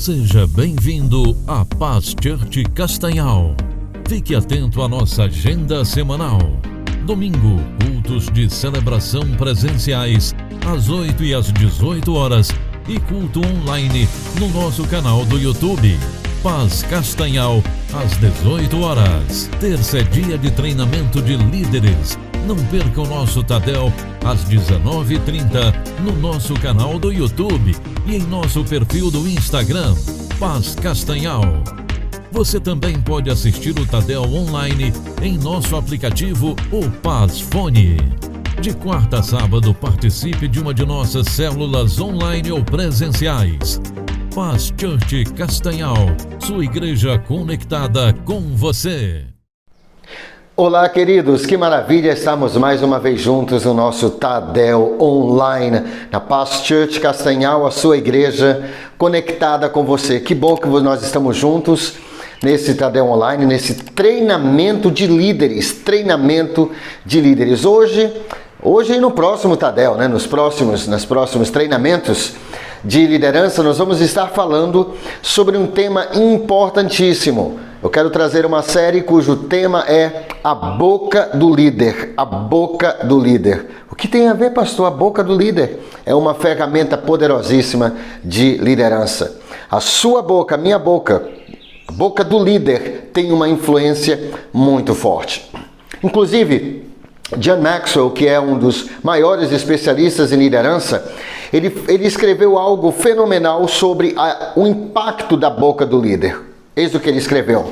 Seja bem-vindo à Paz Church Castanhal. Fique atento à nossa agenda semanal. Domingo, cultos de celebração presenciais às 8 e às 18 horas e culto online no nosso canal do YouTube. Paz Castanhal às 18 horas. Terça é dia de treinamento de líderes. Não perca o nosso Tadel às 19h30 no nosso canal do YouTube e em nosso perfil do Instagram, Paz Castanhal. Você também pode assistir o Tadel online em nosso aplicativo, o Paz Fone. De quarta a sábado, participe de uma de nossas células online ou presenciais. Paz Church Castanhal, sua igreja conectada com você. Olá, queridos, que maravilha estarmos mais uma vez juntos no nosso Tadel online, na Paz Church Castanhal, a sua igreja conectada com você. Que bom que nós estamos juntos nesse Tadel online, nesse treinamento de líderes, Hoje e no próximo Tadel, nos próximos treinamentos de liderança, nós vamos estar falando sobre um tema importantíssimo. Eu quero trazer uma série cujo tema é a boca do líder. A boca do líder. O que tem a ver, pastor? A boca do líder é uma ferramenta poderosíssima de liderança. A sua boca, a minha boca, a boca do líder tem uma influência muito forte. Inclusive, John Maxwell, que é um dos maiores especialistas em liderança, ele escreveu algo fenomenal sobre o impacto da boca do líder. Eis o que ele escreveu.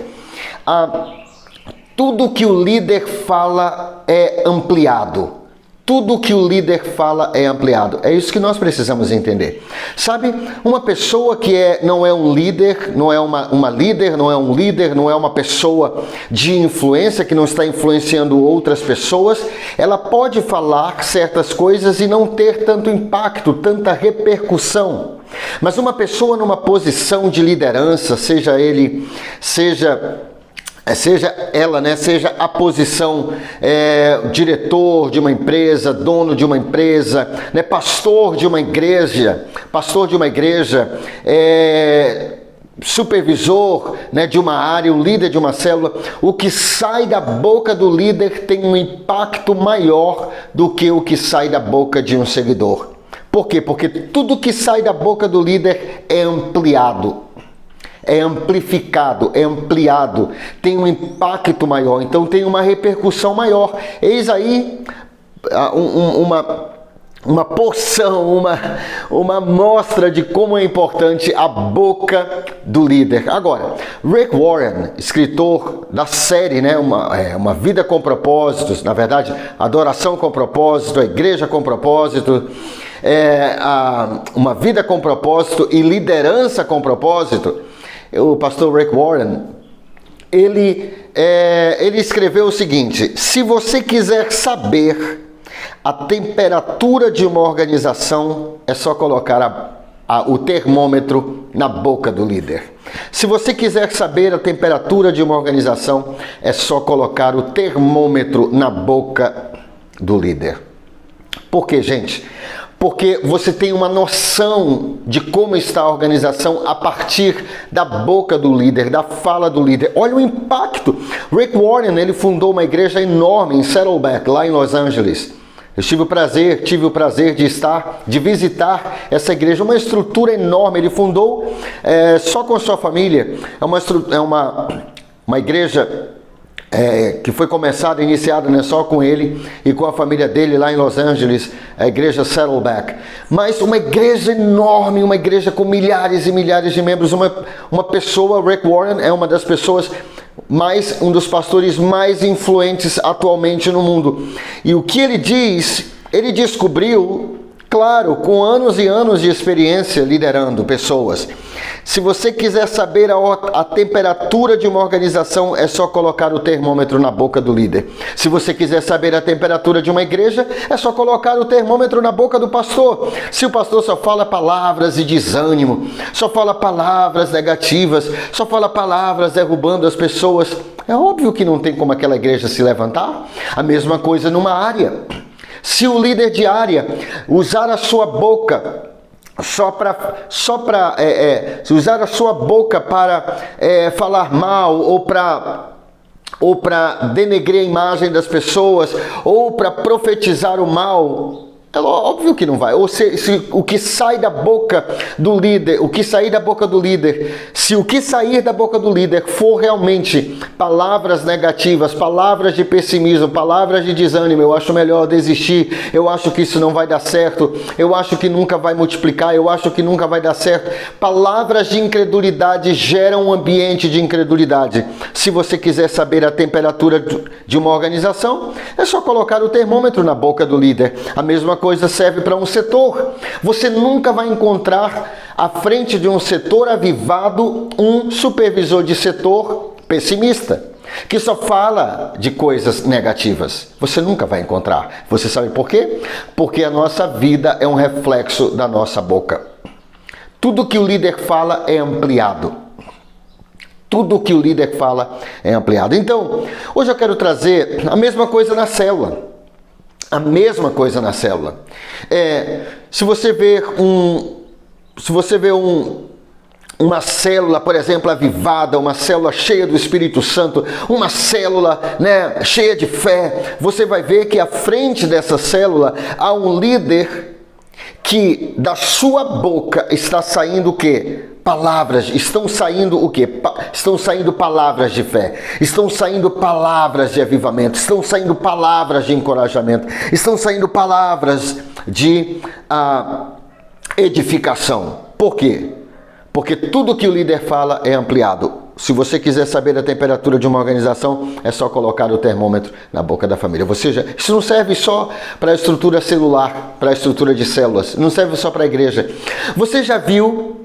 Tudo que o líder fala é ampliado. Tudo que o líder fala é ampliado. É isso que nós precisamos entender. Sabe, uma pessoa que não é um líder, não é uma líder, não é um líder, não é uma pessoa de influência, que não está influenciando outras pessoas, ela pode falar certas coisas e não ter tanto impacto, tanta repercussão. Mas uma pessoa numa posição de liderança, seja ela, seja a posição diretor de uma empresa, dono de uma empresa, pastor de uma igreja, supervisor de uma área, o líder de uma célula, o que sai da boca do líder tem um impacto maior do que o que sai da boca de um seguidor. Por quê? Porque tudo que sai da boca do líder é ampliado, é amplificado, é ampliado, tem um impacto maior, então tem uma repercussão maior. Eis aí uma porção, uma amostra de como é importante a boca do líder. Agora, Rick Warren, escritor da série, uma vida com propósitos, na verdade, adoração com propósito, a igreja com propósito, uma vida com propósito e liderança com propósito. O pastor Rick Warren, ele escreveu o seguinte: se você quiser saber a temperatura de uma organização, é só colocar o termômetro na boca do líder. Se você quiser saber a temperatura de uma organização, é só colocar o termômetro na boca do líder. Por quê, gente? Porque você tem uma noção de como está a organização a partir da boca do líder, da fala do líder. Olha o impacto. Rick Warren, ele fundou uma igreja enorme em Saddleback, lá em Los Angeles. Eu tive o prazer de visitar essa igreja, uma estrutura enorme. Ele fundou só com a sua família. É uma igreja que foi iniciada só com ele e com a família dele lá em Los Angeles, a igreja Saddleback. Mas uma igreja enorme, uma igreja com milhares e milhares de membros. Uma pessoa, Rick Warren, é uma das pessoas um dos pastores mais influentes atualmente no mundo. E o que ele diz, ele descobriu, claro, com anos e anos de experiência liderando pessoas. Se você quiser saber a temperatura de uma organização, é só colocar o termômetro na boca do líder. Se você quiser saber a temperatura de uma igreja, é só colocar o termômetro na boca do pastor. Se o pastor só fala palavras de desânimo, só fala palavras negativas, só fala palavras derrubando as pessoas, é óbvio que não tem como aquela igreja se levantar. A mesma coisa numa área. Se o líder de área usar a sua boca usar a sua boca para falar mal ou para denegrir a imagem das pessoas ou para profetizar o mal, é óbvio que não vai. Ou se o que sai da boca do líder, se o que sair da boca do líder for realmente palavras negativas, palavras de pessimismo, palavras de desânimo, eu acho melhor desistir, eu acho que isso não vai dar certo, eu acho que nunca vai multiplicar, eu acho que nunca vai dar certo. Palavras de incredulidade geram um ambiente de incredulidade. Se você quiser saber a temperatura de uma organização, é só colocar o termômetro na boca do líder. A mesma coisa serve para um setor. Você nunca vai encontrar à frente de um setor avivado um supervisor de setor pessimista, que só fala de coisas negativas. Você nunca vai encontrar. Você sabe por quê? Porque a nossa vida é um reflexo da nossa boca. Tudo que o líder fala é ampliado. Tudo que o líder fala é ampliado. Então, hoje eu quero trazer a mesma coisa na célula. A mesma coisa na célula. Se você vê uma célula, por exemplo, avivada, uma célula cheia do Espírito Santo, uma célula, cheia de fé, você vai ver que à frente dessa célula há um líder que da sua boca está saindo o quê? Palavras, estão saindo o quê? Estão saindo palavras de fé, estão saindo palavras de avivamento, estão saindo palavras de encorajamento, estão saindo palavras de edificação. Por quê? Porque tudo que o líder fala é ampliado. Se você quiser saber a temperatura de uma organização, é só colocar o termômetro na boca da família. Ou seja, isso não serve só para a estrutura celular, para a estrutura de células, não serve só para a igreja. Você já viu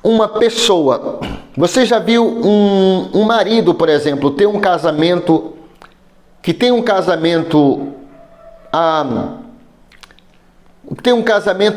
uma pessoa, você já viu um marido, por exemplo, ter um casamento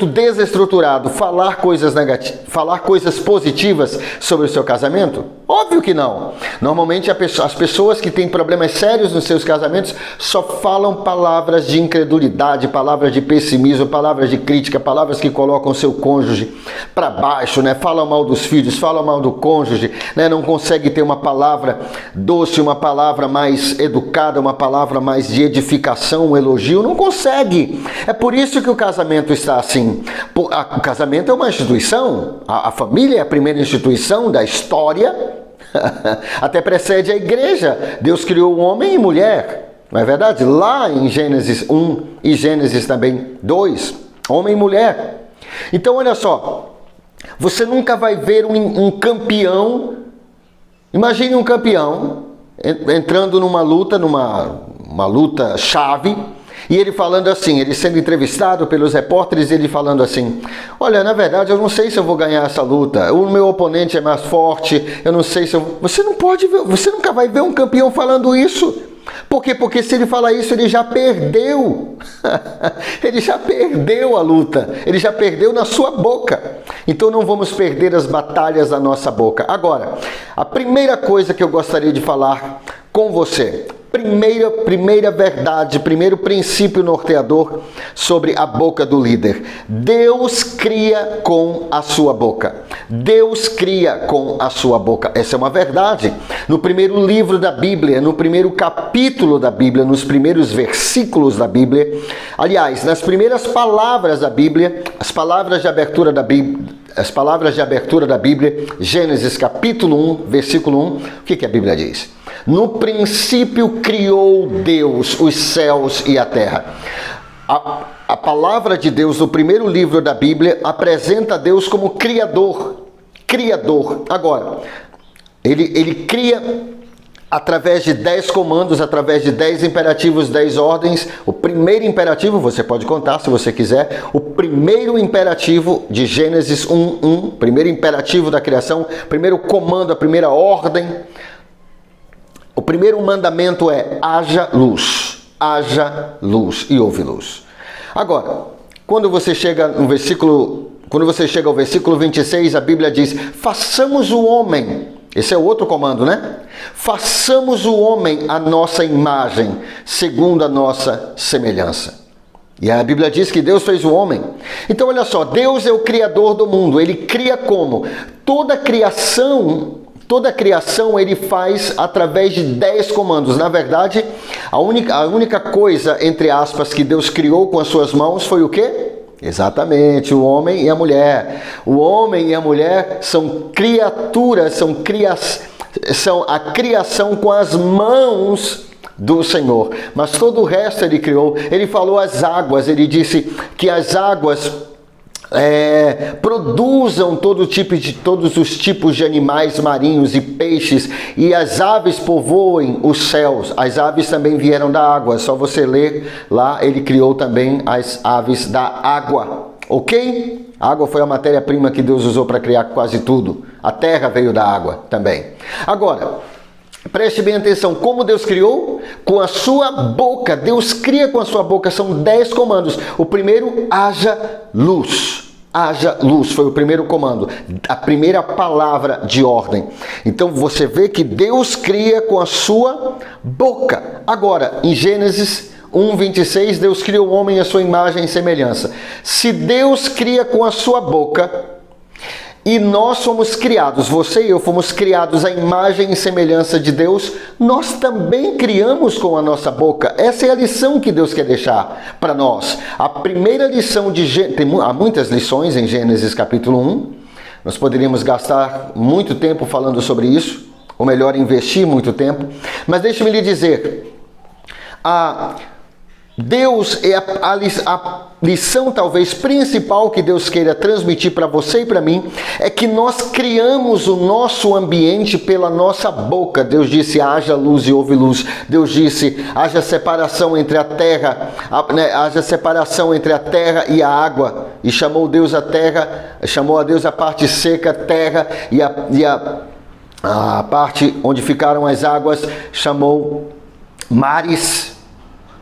desestruturado, falar coisas negativas, falar coisas positivas sobre o seu casamento? Óbvio que não. Normalmente as pessoas que têm problemas sérios nos seus casamentos só falam palavras de incredulidade, palavras de pessimismo, palavras de crítica, palavras que colocam o seu cônjuge para baixo, falam mal dos filhos, falam mal do cônjuge, não consegue ter uma palavra doce, uma palavra mais educada, uma palavra mais de edificação, um elogio, não consegue. É por isso que o casamento está assim. O casamento é uma instituição, a família é a primeira instituição da história, até precede a igreja. Deus criou homem e mulher, não é verdade? Lá em Gênesis 1 e Gênesis também 2, homem e mulher. Então olha só, você nunca vai ver um campeão. Imagine um campeão entrando numa luta chave, e ele falando assim, ele sendo entrevistado pelos repórteres, ele falando assim: olha, na verdade eu não sei se eu vou ganhar essa luta, o meu oponente é mais forte, eu não sei se eu... Você nunca vai ver um campeão falando isso. Por quê? Porque se ele falar isso, ele já perdeu. Ele já perdeu a luta, ele já perdeu na sua boca. Então não vamos perder as batalhas da nossa boca. Agora, a primeira coisa que eu gostaria de falar com você, primeira verdade, primeiro princípio norteador sobre a boca do líder: Deus cria com a sua boca. Deus cria com a sua boca. Essa é uma verdade. No primeiro livro da Bíblia, no primeiro capítulo da Bíblia, nos primeiros versículos da Bíblia, aliás, nas primeiras palavras da Bíblia, as palavras de abertura da Bíblia, Gênesis capítulo 1, versículo 1, o que a Bíblia diz? No princípio criou Deus os céus e a terra. A palavra de Deus no primeiro livro da Bíblia apresenta Deus como criador. Agora, ele cria através de 10 comandos, através de 10 imperativos, 10 ordens. O primeiro imperativo, você pode contar se você quiser, o primeiro imperativo de Gênesis 1:1, primeiro imperativo da criação, primeiro comando, a primeira ordem. O primeiro mandamento é: haja luz, e houve luz. Agora, quando você chega ao versículo 26, a Bíblia diz: façamos o homem. Esse é o outro comando, Façamos o homem à nossa imagem, segundo a nossa semelhança. E a Bíblia diz que Deus fez o homem. Então olha só, Deus é o criador do mundo. Ele cria como? Toda criação ele faz através de 10 comandos. Na verdade, a única coisa, entre aspas, que Deus criou com as suas mãos foi o quê? Exatamente, o homem e a mulher. O homem e a mulher são criaturas, são a criação com as mãos do Senhor. Mas todo o resto ele criou. Ele falou as águas, ele disse que as águas produzam todos os tipos de animais marinhos e peixes, e as aves povoem os céus. As aves também vieram da água. Só você ler lá, ele criou também as aves da água. Ok? A água foi a matéria-prima que Deus usou para criar quase tudo. A terra veio da água também. Agora, preste bem atenção, como Deus criou? Com a sua boca. Deus cria com a sua boca, são 10 comandos. O primeiro, haja luz. Haja luz, foi o primeiro comando, a primeira palavra de ordem. Então você vê que Deus cria com a sua boca. Agora, em Gênesis 1:26, Deus cria o homem à sua imagem e semelhança. Se Deus cria com a sua boca, e nós fomos criados, você e eu fomos criados à imagem e semelhança de Deus, nós também criamos com a nossa boca. Essa é a lição que Deus quer deixar para nós. A primeira lição há muitas lições em Gênesis capítulo 1. Nós poderíamos gastar muito tempo falando sobre isso, ou melhor, investir muito tempo. Mas deixe-me lhe dizer, Deus é a lição talvez principal que Deus queira transmitir para você e para mim, é que nós criamos o nosso ambiente pela nossa boca. Deus disse, haja luz e houve luz. Deus disse, haja separação entre a terra, haja separação entre a terra e a água. E chamou Deus a terra, chamou a Deus a parte seca, terra, e a parte onde ficaram as águas, chamou mares.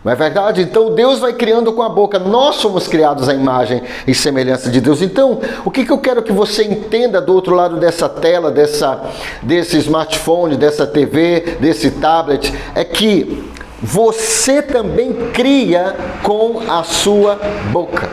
Não é verdade? Então Deus vai criando com a boca. Nós somos criados à imagem e semelhança de Deus. Então, o que eu quero que você entenda do outro lado dessa tela, desse smartphone, dessa TV, desse tablet, é que você também cria com a sua boca.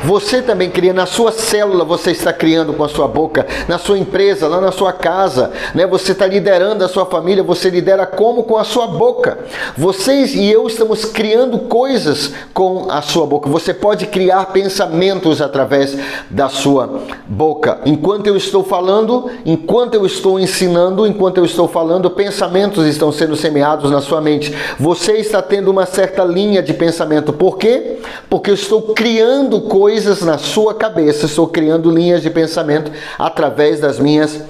Você também cria, na sua célula você está criando com a sua boca, na sua empresa, lá na sua casa, né? Você está liderando a sua família, você lidera como? Com a sua boca. Vocês e eu estamos criando coisas com a sua boca. Você pode criar pensamentos através da sua boca. Enquanto eu estou falando, enquanto eu estou ensinando, enquanto eu estou falando, pensamentos estão sendo semeados na sua mente. Você está tendo uma certa linha de pensamento. Por quê? Porque eu estou criando coisas na sua cabeça, estou criando linhas de pensamento através das minhas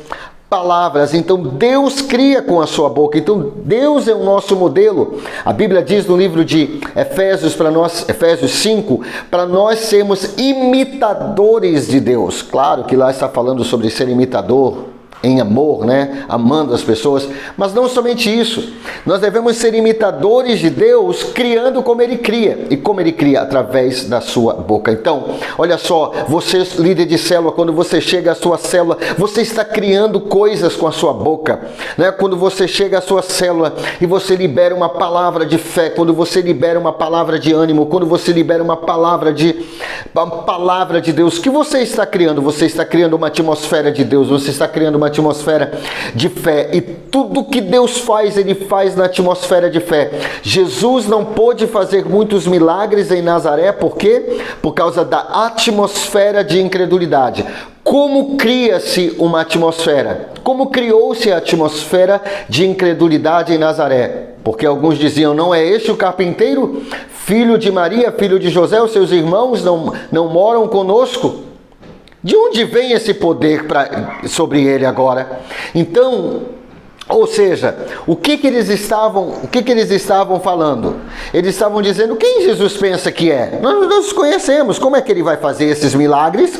palavras. Então Deus cria com a sua boca. Então Deus é o nosso modelo. A Bíblia diz no livro de Efésios para nós, Efésios 5, para nós sermos imitadores de Deus. Claro que lá está falando sobre ser imitador em amor, né? Amando as pessoas, mas não somente isso. Nós devemos ser imitadores de Deus, criando como Ele cria. E como Ele cria? Através da sua boca. Então, olha só, você líder de célula, quando você chega à sua célula, você está criando coisas com a sua boca, né? Quando você chega à sua célula e você libera uma palavra de fé, quando você libera uma palavra de ânimo, quando você libera uma palavra de Deus, o que você está criando? Você está criando uma atmosfera de Deus, você está criando uma atmosfera de fé. E tudo que Deus faz, Ele faz na atmosfera de fé. Jesus não pôde fazer muitos milagres em Nazaré, por quê? Por causa da atmosfera de incredulidade. Como cria-se uma atmosfera? Como criou-se a atmosfera de incredulidade em Nazaré? Porque alguns diziam, não é este o carpinteiro, filho de Maria, filho de José, os seus irmãos não moram conosco? De onde vem esse poder sobre ele agora? Então, ou seja, o que eles estavam falando? Eles estavam dizendo, quem Jesus pensa que é? Nós conhecemos, como é que ele vai fazer esses milagres?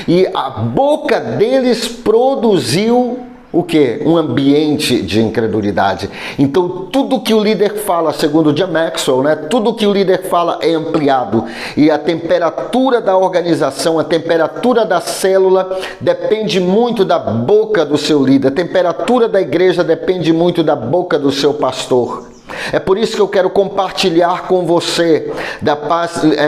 E a boca deles produziu o quê? Um ambiente de incredulidade. Então, tudo que o líder fala, segundo John Maxwell, né? Tudo que o líder fala é ampliado. E a temperatura da organização, a temperatura da célula depende muito da boca do seu líder. A temperatura da igreja depende muito da boca do seu pastor. É por isso que eu quero compartilhar com você,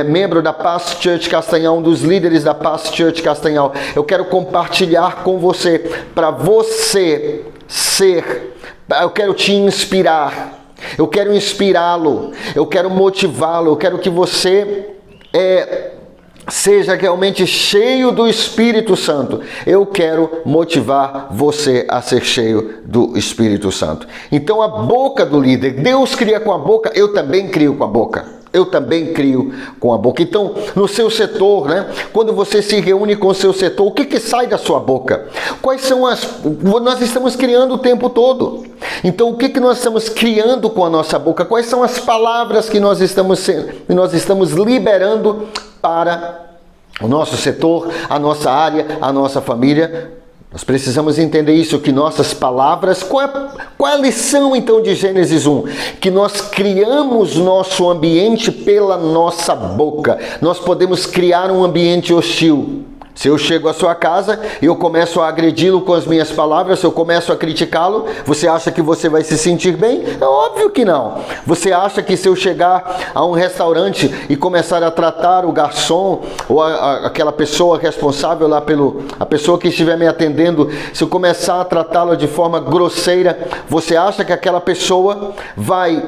membro da Paz Church Castanhal, um dos líderes da Paz Church Castanhal. Eu quero compartilhar com você, para você ser, eu quero te inspirar, eu quero inspirá-lo, eu quero motivá-lo, eu quero que você seja realmente cheio do Espírito Santo. Eu quero motivar você a ser cheio do Espírito Santo. Então a boca do líder, Deus cria com a boca, eu também crio com a boca. Eu também crio com a boca. Então, no seu setor, quando você se reúne com o seu setor, o que sai da sua boca? Quais são nós estamos criando o tempo todo. Então, o que nós estamos criando com a nossa boca? Quais são as palavras que nós estamos liberando para o nosso setor, a nossa área, a nossa família? Nós precisamos entender isso, que nossas palavras... Qual é a lição, então, de Gênesis 1? Que nós criamos nosso ambiente pela nossa boca. Nós podemos criar um ambiente hostil. Se eu chego à sua casa e eu começo a agredi-lo com as minhas palavras, se eu começo a criticá-lo, você acha que você vai se sentir bem? É óbvio que não. Você acha que se eu chegar a um restaurante e começar a tratar o garçom ou aquela pessoa responsável lá a pessoa que estiver me atendendo, se eu começar a tratá-la de forma grosseira, você acha que aquela pessoa vai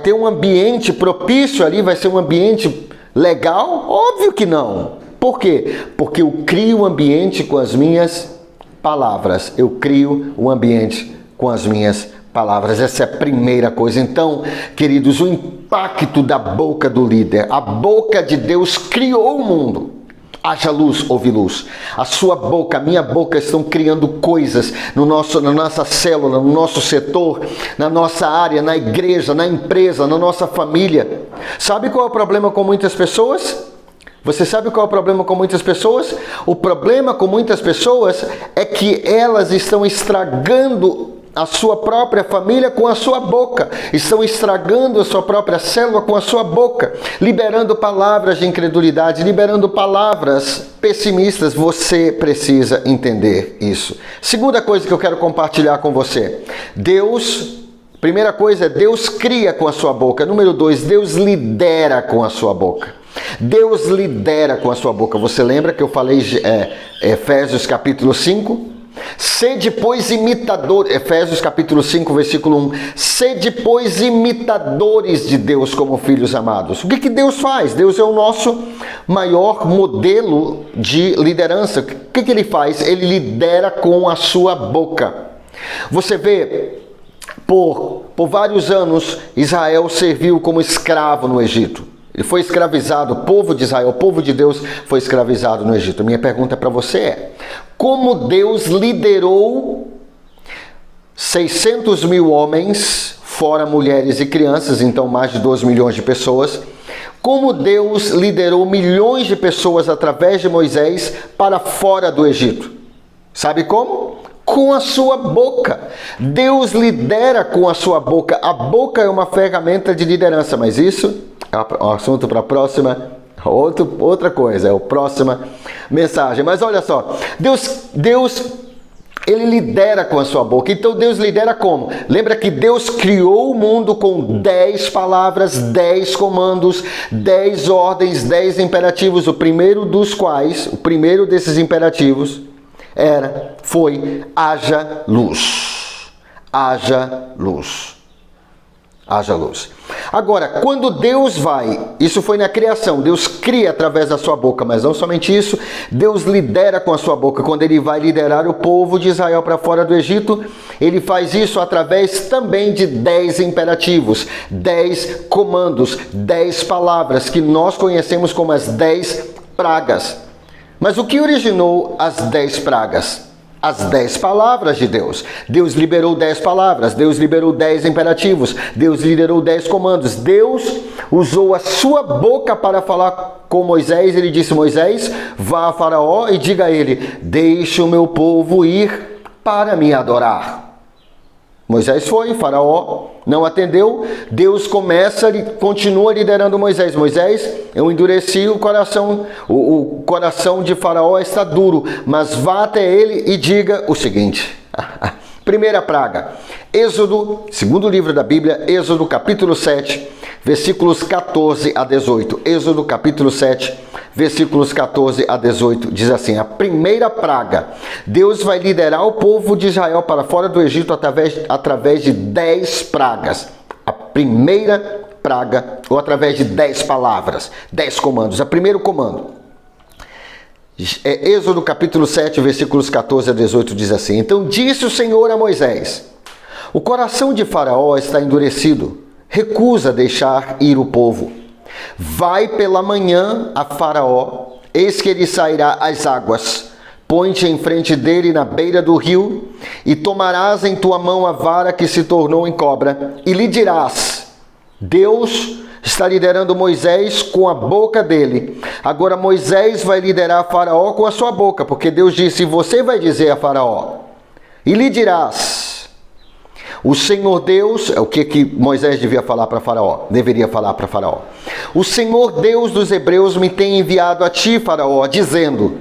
ter um ambiente propício ali, vai ser um ambiente legal? Óbvio que não. Por quê? Porque eu crio um ambiente com as minhas palavras. Eu crio um ambiente com as minhas palavras. Essa é a primeira coisa. Então, queridos, o impacto da boca do líder. A boca de Deus criou o mundo. Haja luz, houve luz. A sua boca, a minha boca estão criando coisas na nossa célula, no nosso setor, na nossa área, na igreja, na empresa, na nossa família. Sabe qual é o problema com muitas pessoas? Você sabe qual é o problema com muitas pessoas? O problema com muitas pessoas é que elas estão estragando a sua própria família com a sua boca. Estão estragando a sua própria célula com a sua boca. Liberando palavras de incredulidade, liberando palavras pessimistas. Você precisa entender isso. Segunda coisa que eu quero compartilhar com você. Primeira coisa é Deus cria com a sua boca. Número 2, Deus lidera com a sua boca. Deus lidera com a sua boca. Você lembra que eu falei Efésios capítulo 5? Sede, pois, imitadores, Efésios capítulo 5, versículo 1. Sede, pois, imitadores de Deus como filhos amados. O que Deus faz? Deus é o nosso maior modelo de liderança. O que Ele faz? Ele lidera com a sua boca. Você vê, por vários anos, Israel serviu como escravo no Egito. Ele foi escravizado, o povo de Israel, o povo de Deus foi escravizado no Egito. Minha pergunta para você é: como Deus liderou 600 mil homens, fora mulheres e crianças, então mais de 2 milhões de pessoas, como Deus liderou milhões de pessoas através de Moisés para fora do Egito? Sabe como? Com a sua boca. Deus lidera com a sua boca. A boca é uma ferramenta de liderança, mas isso é um assunto para a próxima, outra coisa, é a próxima mensagem. Mas olha só, Deus, Ele lidera com a sua boca. Então Deus lidera como? Lembra que Deus criou o mundo com 10 palavras, 10 comandos, 10 ordens, 10 imperativos, o primeiro desses imperativos foi haja luz. Haja luz. Haja luz. Agora, quando Deus isso foi na criação, Deus cria através da sua boca, mas não somente isso, Deus lidera com a sua boca. Quando Ele vai liderar o povo de Israel para fora do Egito, Ele faz isso através também de 10 imperativos, 10 comandos, 10 palavras, que nós conhecemos como as 10 pragas. Mas o que originou as 10 pragas? As 10 palavras de Deus. Deus liberou 10 palavras, Deus liberou 10 imperativos, Deus liberou 10 comandos. Deus usou a sua boca para falar com Moisés. Ele disse: Moisés, vá a Faraó e diga a ele: deixe o meu povo ir para me adorar. Moisés foi, Faraó não atendeu. Deus continua liderando Moisés. Moisés, eu endureci o coração de Faraó está duro, mas vá até ele e diga o seguinte. Primeira praga, Êxodo, segundo livro da Bíblia, Êxodo capítulo 7, versículos 14 a 18. Êxodo capítulo 7, versículos 14 a 18, diz assim: a primeira praga, Deus vai liderar o povo de Israel para fora do Egito através de 10 pragas. A primeira praga, ou através de 10 palavras, 10 comandos. O primeiro comando, Êxodo capítulo 7, versículos 14 a 18, diz assim: então disse o Senhor a Moisés: o coração de Faraó está endurecido, recusa deixar ir o povo. Vai pela manhã a Faraó, eis que ele sairá às águas. Põe-te em frente dele na beira do rio, e tomarás em tua mão a vara que se tornou em cobra, e lhe dirás: Deus está liderando Moisés com a boca dele. Agora Moisés vai liderar Faraó com a sua boca, porque Deus disse: você vai dizer a Faraó, e lhe dirás: o Senhor Deus, é o que Moisés devia falar para Faraó, deveria falar para Faraó: o Senhor Deus dos hebreus me tem enviado a ti, Faraó, dizendo: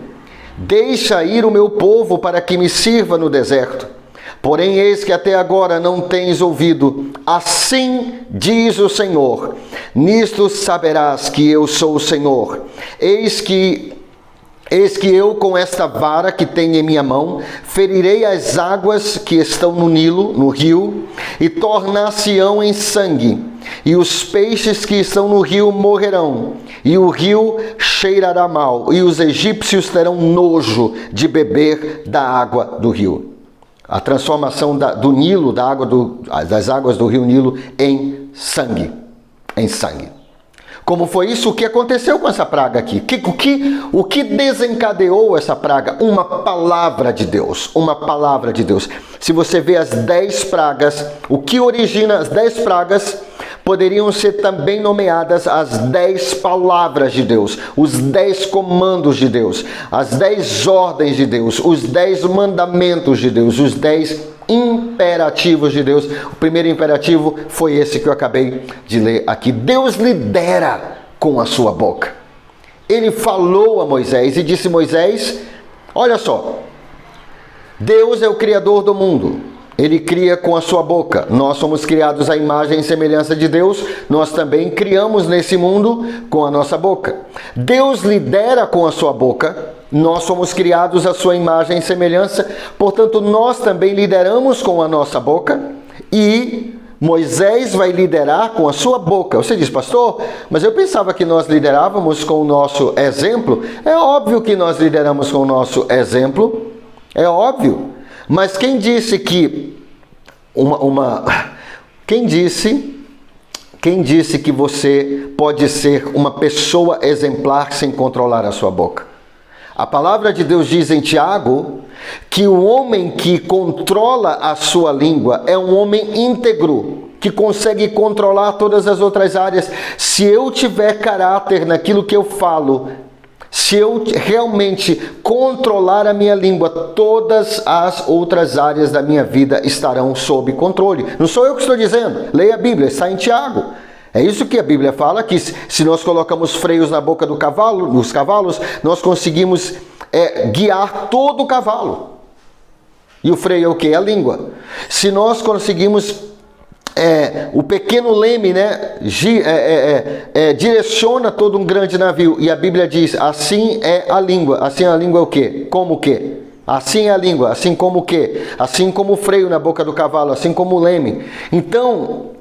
deixa ir o meu povo para que me sirva no deserto. Porém, eis que até agora não tens ouvido. Assim diz o Senhor: nisto saberás que eu sou o Senhor. Eis que eu, com esta vara que tenho em minha mão, ferirei as águas que estão no Nilo, no rio, e tornar-se-ão em sangue, e os peixes que estão no rio morrerão, e o rio cheirará mal, e os egípcios terão nojo de beber da água do rio. A transformação do Nilo, das águas do rio Nilo, em sangue. Em sangue. Como foi isso? O que aconteceu com essa praga aqui? O que desencadeou essa praga? Uma palavra de Deus. Uma palavra de Deus. Se você vê as 10 pragas, o que origina as 10 pragas poderiam ser também nomeadas as 10 palavras de Deus, os 10 comandos de Deus, as 10 ordens de Deus, os 10 mandamentos de Deus, os 10 imperativos de Deus. O primeiro imperativo foi esse que eu acabei de ler aqui. Deus lidera com a sua boca. Ele falou a Moisés e disse: Moisés, olha só, Deus é o Criador do mundo. Ele cria com a sua boca. Nós somos criados à imagem e semelhança de Deus. Nós também criamos nesse mundo com a nossa boca. Deus lidera com a sua boca. Nós somos criados à sua imagem e semelhança. Portanto, nós também lideramos com a nossa boca. E Moisés vai liderar com a sua boca. Você diz: pastor, mas eu pensava que nós liderávamos com o nosso exemplo. É óbvio que nós lideramos com o nosso exemplo. É óbvio. Mas quem disse que quem disse que você pode ser uma pessoa exemplar sem controlar a sua boca? A palavra de Deus diz em Tiago que o homem que controla a sua língua é um homem íntegro, que consegue controlar todas as outras áreas. Se eu tiver caráter naquilo que eu falo, se eu realmente controlar a minha língua, todas as outras áreas da minha vida estarão sob controle. Não sou eu que estou dizendo. Leia a Bíblia, está em Tiago. É isso que a Bíblia fala, que se nós colocamos freios na boca dos cavalos, nós conseguimos guiar todo o cavalo. E o freio é o quê? A língua. Se nós conseguimos... o pequeno leme, direciona todo um grande navio. E a Bíblia diz: assim é a língua. Assim a língua é o quê? Como o quê? Assim é a língua. Assim como o quê? Assim como o freio na boca do cavalo. Assim como o leme. Então,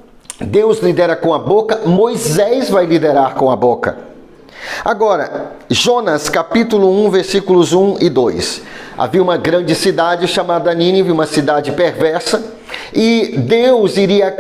Deus lidera com a boca. Moisés vai liderar com a boca. Agora, Jonas capítulo 1, versículos 1 e 2. Havia uma grande cidade chamada Nínive, uma cidade perversa. E Deus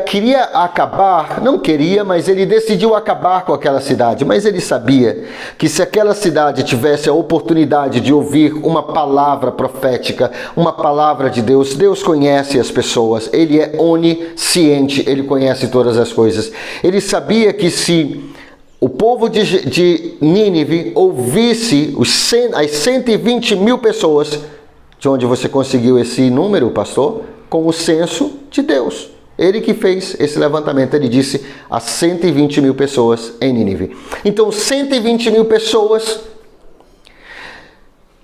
queria acabar, não queria, mas ele decidiu acabar com aquela cidade. Mas ele sabia que se aquela cidade tivesse a oportunidade de ouvir uma palavra profética, uma palavra de Deus, Deus conhece as pessoas, ele é onisciente, ele conhece todas as coisas. Ele sabia que se o povo de Nínive ouvisse as 120 mil pessoas, de onde você conseguiu esse número, pastor? Com o censo de Deus. Ele que fez esse levantamento. Ele disse a 120 mil pessoas em Nínive. Então, 120 mil pessoas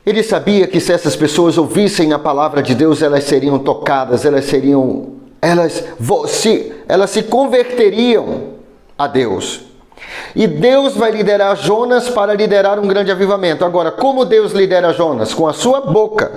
Ele sabia que se essas pessoas ouvissem a palavra de Deus, elas seriam tocadas, elas se converteriam a Deus. E Deus vai liderar Jonas para liderar um grande avivamento. Agora, como Deus lidera Jonas? Com a sua boca.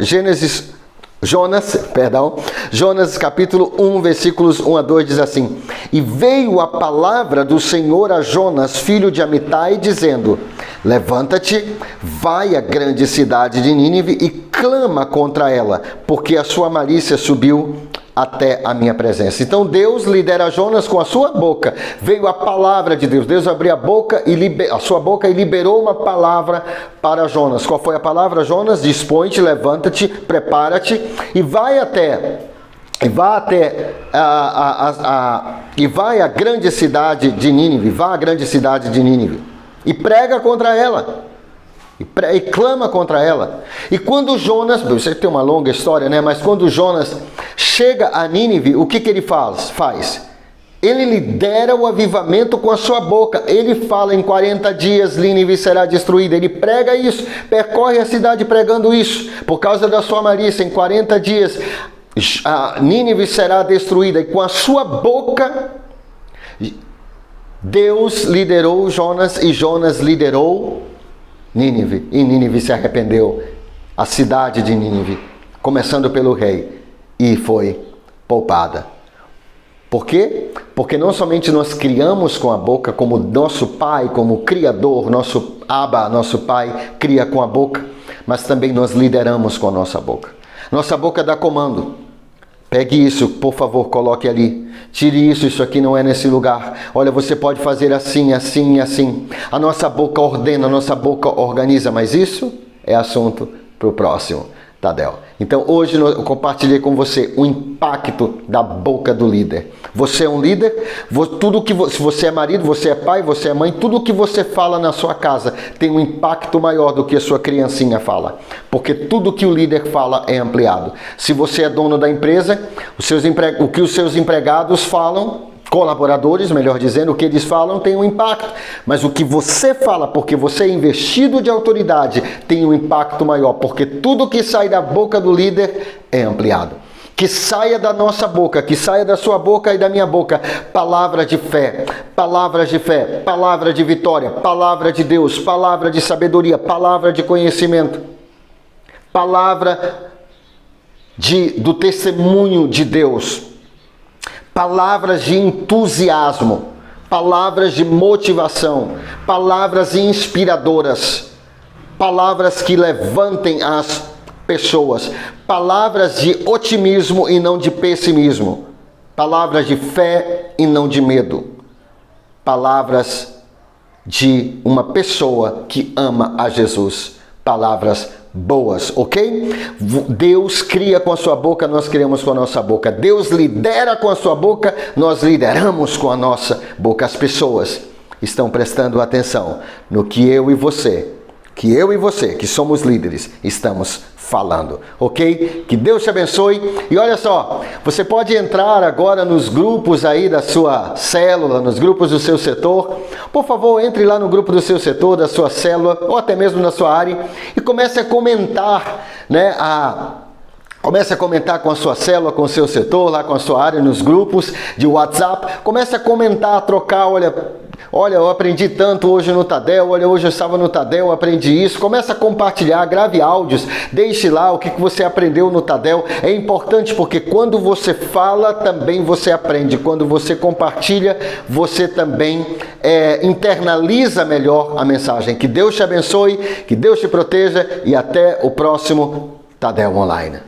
Jonas capítulo 1, versículos 1 a 2 diz assim: E veio a palavra do Senhor a Jonas, filho de Amitai, dizendo: Levanta-te, vai à grande cidade de Nínive e clama contra ela, porque a sua malícia subiu até a minha presença. Então Deus lidera Jonas com a sua boca. Veio a palavra de Deus. Deus abriu a sua boca e liberou uma palavra para Jonas. Qual foi a palavra? Jonas, dispõe-te, levanta-te, prepara-te e vai à grande cidade de Nínive. Vá à grande cidade de Nínive e prega contra ela. E clama contra ela. E quando Jonas, você tem uma longa história, né? Mas quando Jonas chega a Nínive, o que ele faz? Ele lidera o avivamento com a sua boca. Ele fala: em 40 dias Nínive será destruída. Ele prega isso, percorre a cidade pregando isso. Por causa da sua malícia, em 40 dias a Nínive será destruída. E com a sua boca Deus liderou Jonas e Jonas liderou Nínive, e Nínive se arrependeu, a cidade de Nínive, começando pelo rei, e foi poupada. Por quê? Porque não somente nós criamos com a boca, como nosso pai, como criador, nosso Abba, nosso pai, cria com a boca, mas também nós lideramos com a nossa boca. Nossa boca dá comando. Pegue isso, por favor, coloque ali. Tire isso aqui não é nesse lugar. Olha, você pode fazer assim, assim e assim. A nossa boca ordena, a nossa boca organiza, mas isso é assunto para o próximo Tadel. Então hoje eu compartilhei com você o impacto da boca do líder. Você é um líder, se você é marido, você é pai, você é mãe, tudo que você fala na sua casa tem um impacto maior do que a sua criancinha fala. Porque tudo que o líder fala é ampliado. Se você é dono da empresa, o que os seus empregados falam, colaboradores, melhor dizendo, o que eles falam tem um impacto, mas o que você fala, porque você é investido de autoridade, tem um impacto maior, porque tudo que sai da boca do líder é ampliado. Que saia da nossa boca, que saia da sua boca e da minha boca, palavra de fé, palavra de vitória, palavra de Deus, palavra de sabedoria, palavra de conhecimento, palavra do testemunho de Deus, palavras de entusiasmo, palavras de motivação, palavras inspiradoras, palavras que levantem as pessoas, palavras de otimismo e não de pessimismo, palavras de fé e não de medo, palavras de uma pessoa que ama a Jesus, palavras boas, ok? Deus cria com a sua boca, nós criamos com a nossa boca. Deus lidera com a sua boca, nós lideramos com a nossa boca. As pessoas estão prestando atenção no que eu e você, que somos líderes, estamos falando, ok? Que Deus te abençoe. E olha só, você pode entrar agora nos grupos aí da sua célula, nos grupos do seu setor. Por favor, entre lá no grupo do seu setor, da sua célula, ou até mesmo na sua área, e comece a comentar, né? Comece a comentar com a sua célula, com o seu setor, lá com a sua área, nos grupos de WhatsApp. Comece a comentar, a trocar, olha, eu aprendi tanto hoje no Tadel, olha, hoje eu estava no Tadel, aprendi isso. Começa a compartilhar, grave áudios, deixe lá o que você aprendeu no Tadel. É importante porque quando você fala, também você aprende. Quando você compartilha, você também internaliza melhor a mensagem. Que Deus te abençoe, que Deus te proteja e até o próximo Tadel Online.